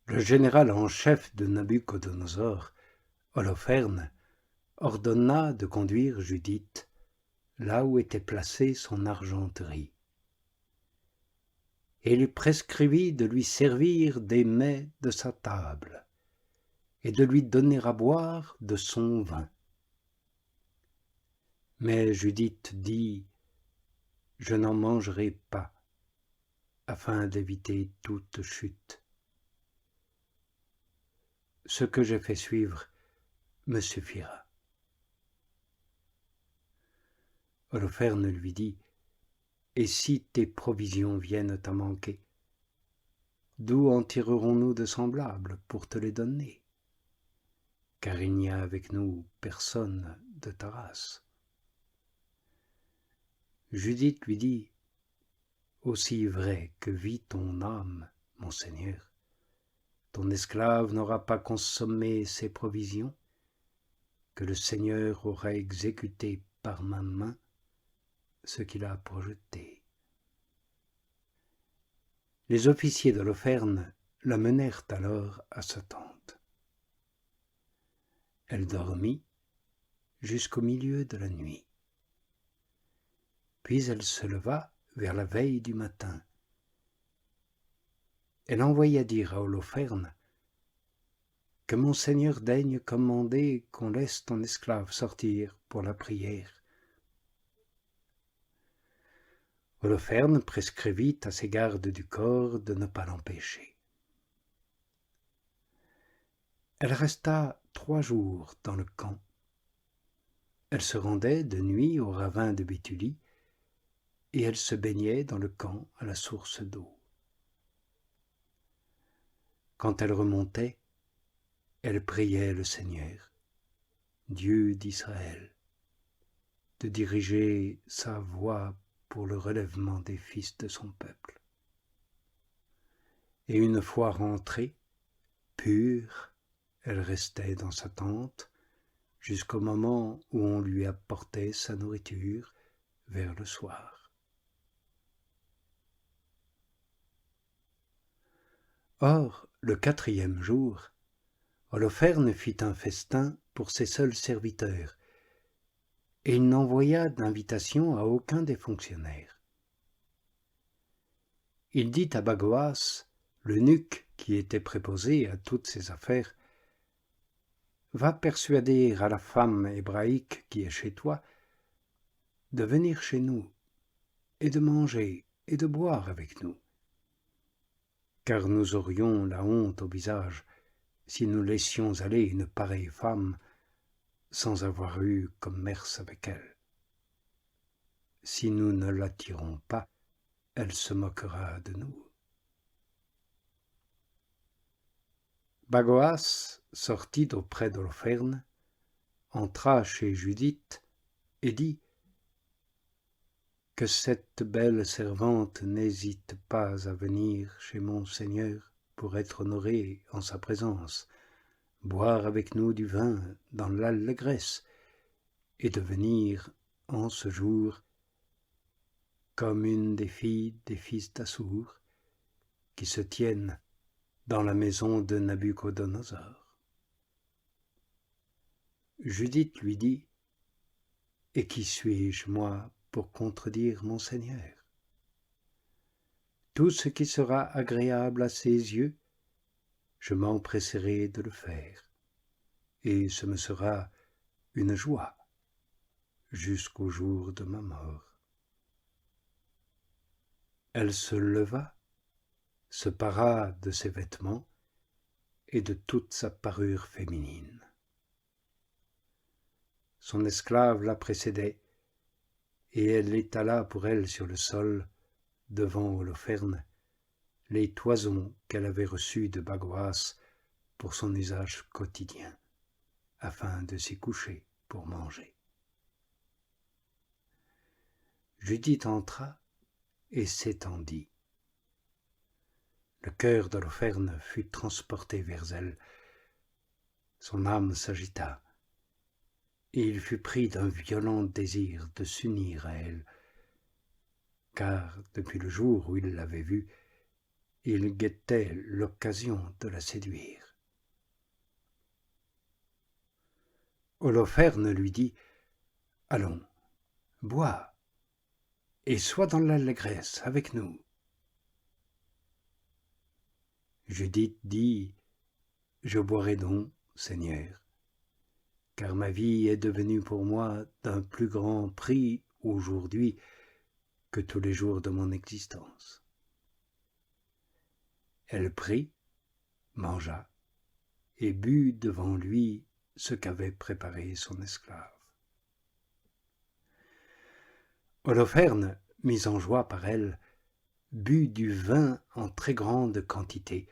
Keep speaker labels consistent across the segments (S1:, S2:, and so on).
S1: Le général en chef de Nabuchodonosor, Holoferne, ordonna de conduire Judith là où était placée son argenterie. Et il prescrivit de lui servir des mets de sa table et de lui donner à boire de son vin. Mais Judith dit « Je n'en mangerai pas, afin d'éviter toute chute. Ce que j'ai fait suivre me suffira. » Holoferne lui dit « Et si tes provisions viennent à manquer, d'où en tirerons-nous de semblables pour te les donner? Car il n'y a avec nous personne de ta race. » Judith lui dit « Aussi vrai que vit ton âme, mon Seigneur, ton esclave n'aura pas consommé ses provisions, que le Seigneur aura exécuté par ma main ce qu'il a projeté. » Les officiers d'Holoferne la menèrent alors à sa tente. Elle dormit jusqu'au milieu de la nuit. Puis elle se leva vers la veille du matin. Elle envoya dire à Holoferne que mon Seigneur daigne commander qu'on laisse ton esclave sortir pour la prière. Holoferne prescrivit à ses gardes du corps de ne pas l'empêcher. Elle resta 3 jours dans le camp. Elle se rendait de nuit au ravin de Béthulie et elle se baignait dans le camp à la source d'eau. Quand elle remontait, elle priait le Seigneur, Dieu d'Israël, de diriger sa voie pour le relèvement des fils de son peuple. Et une fois rentrée, pure, elle restait dans sa tente jusqu'au moment où on lui apportait sa nourriture vers le soir. Or, le 4e jour, Holoferne fit un festin pour ses seuls serviteurs, et il n'envoya d'invitation à aucun des fonctionnaires. Il dit à Bagoas, l'eunuque qui était préposé à toutes ses affaires, « Va persuader à la femme hébraïque qui est chez toi de venir chez nous et de manger et de boire avec nous, car nous aurions la honte au visage si nous laissions aller une pareille femme sans avoir eu commerce avec elle. Si nous ne l'attirons pas, elle se moquera de nous. » Bagoas sortit d'auprès d'Holoferne, entra chez Judith et dit « Que cette belle servante n'hésite pas à venir chez mon Seigneur pour être honorée en sa présence, boire avec nous du vin dans l'allégresse et devenir en ce jour comme une des filles des fils d'Assour qui se tiennent dans la maison de Nabuchodonosor. » Judith lui dit « Et qui suis-je, moi, pour contredire mon Seigneur? Tout ce qui sera agréable à ses yeux, je m'empresserai de le faire, et ce me sera une joie jusqu'au jour de ma mort. » Elle se leva, se para de ses vêtements et de toute sa parure féminine. Son esclave la précédait, et elle étala pour elle sur le sol, devant Holoferne, les toisons qu'elle avait reçues de Bagoas pour son usage quotidien, afin de s'y coucher pour manger. Judith entra et s'étendit. Le cœur d'Holoferne fut transporté vers elle. Son âme s'agita, et il fut pris d'un violent désir de s'unir à elle, car depuis le jour où il l'avait vue, il guettait l'occasion de la séduire. Holoferne lui dit « Allons, bois, et sois dans l'allégresse avec nous. » Judith dit « Je boirai donc, Seigneur, car ma vie est devenue pour moi d'un plus grand prix aujourd'hui que tous les jours de mon existence. » Elle prit, mangea, et but devant lui ce qu'avait préparé son esclave. Holoferne, mis en joie par elle, but du vin en très grande quantité,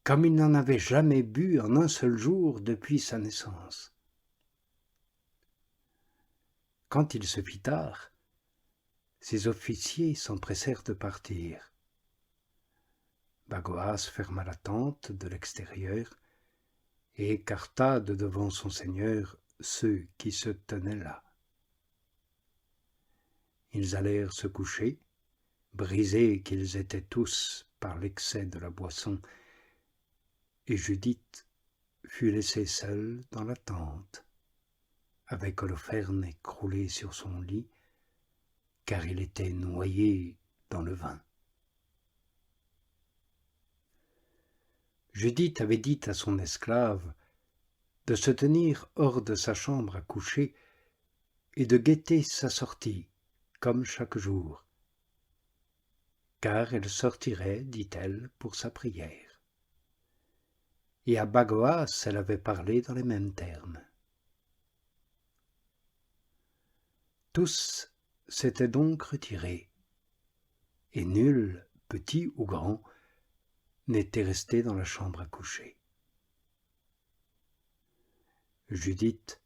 S1: comme il n'en avait jamais bu en un seul jour depuis sa naissance. Quand il se fit tard, ses officiers s'empressèrent de partir. Bagoas ferma la tente de l'extérieur et écarta de devant son seigneur ceux qui se tenaient là. Ils allèrent se coucher, brisés qu'ils étaient tous par l'excès de la boisson, et Judith fut laissée seule dans la tente, avec Holoferne écroulé sur son lit, car il était noyé dans le vin. Judith avait dit à son esclave de se tenir hors de sa chambre à coucher et de guetter sa sortie, comme chaque jour, car elle sortirait, dit-elle, pour sa prière. Et à Bagoas, elle avait parlé dans les mêmes termes. Tous s'étaient donc retirés, et nul, petit ou grand, n'était resté dans la chambre à coucher. Judith,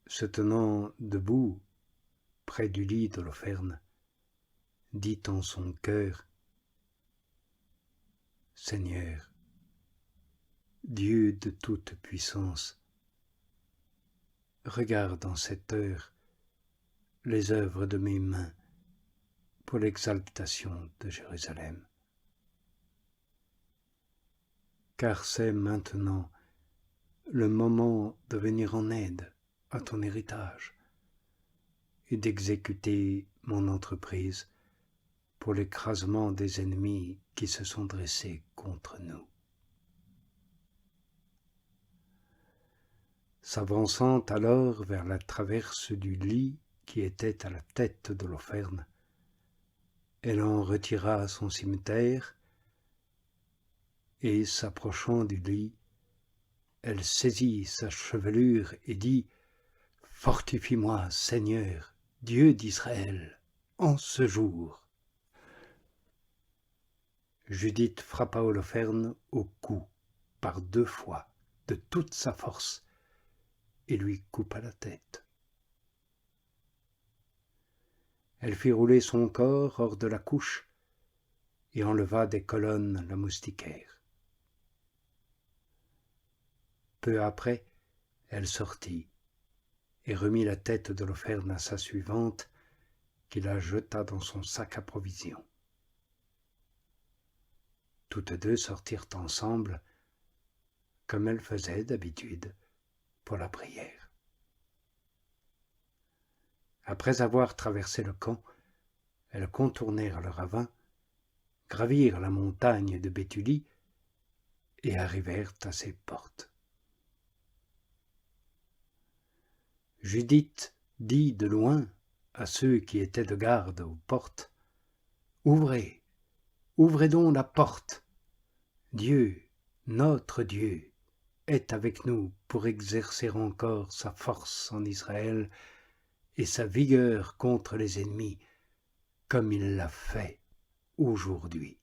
S1: se tenant debout près du lit d'Holoferne, dit en son cœur : « Seigneur, Dieu de toute puissance, regarde en cette heure les œuvres de mes mains pour l'exaltation de Jérusalem. Car c'est maintenant le moment de venir en aide à ton héritage et d'exécuter mon entreprise pour l'écrasement des ennemis qui se sont dressés contre nous. » S'avançant alors vers la traverse du lit qui était à la tête d'Holoferne, elle en retira son cimeterre et, s'approchant du lit, elle saisit sa chevelure et dit : « Fortifie-moi, Seigneur, Dieu d'Israël, en ce jour. » Judith frappa Holoferne au cou par 2 fois, de toute sa force, et lui coupa la tête. Elle fit rouler son corps hors de la couche et enleva des colonnes la moustiquaire. Peu après, elle sortit et remit la tête d'Holoferne à sa suivante, qui la jeta dans son sac à provisions. Toutes 2 sortirent ensemble, comme elles faisaient d'habitude, pour la prière. Après avoir traversé le camp, elles contournèrent le ravin, gravirent la montagne de Béthulie et arrivèrent à ses portes. Judith dit de loin à ceux qui étaient de garde aux portes : « Ouvrez, ouvrez donc la porte. Dieu, notre Dieu, est avec nous pour exercer encore sa force en Israël et sa vigueur contre les ennemis, comme il l'a fait aujourd'hui. »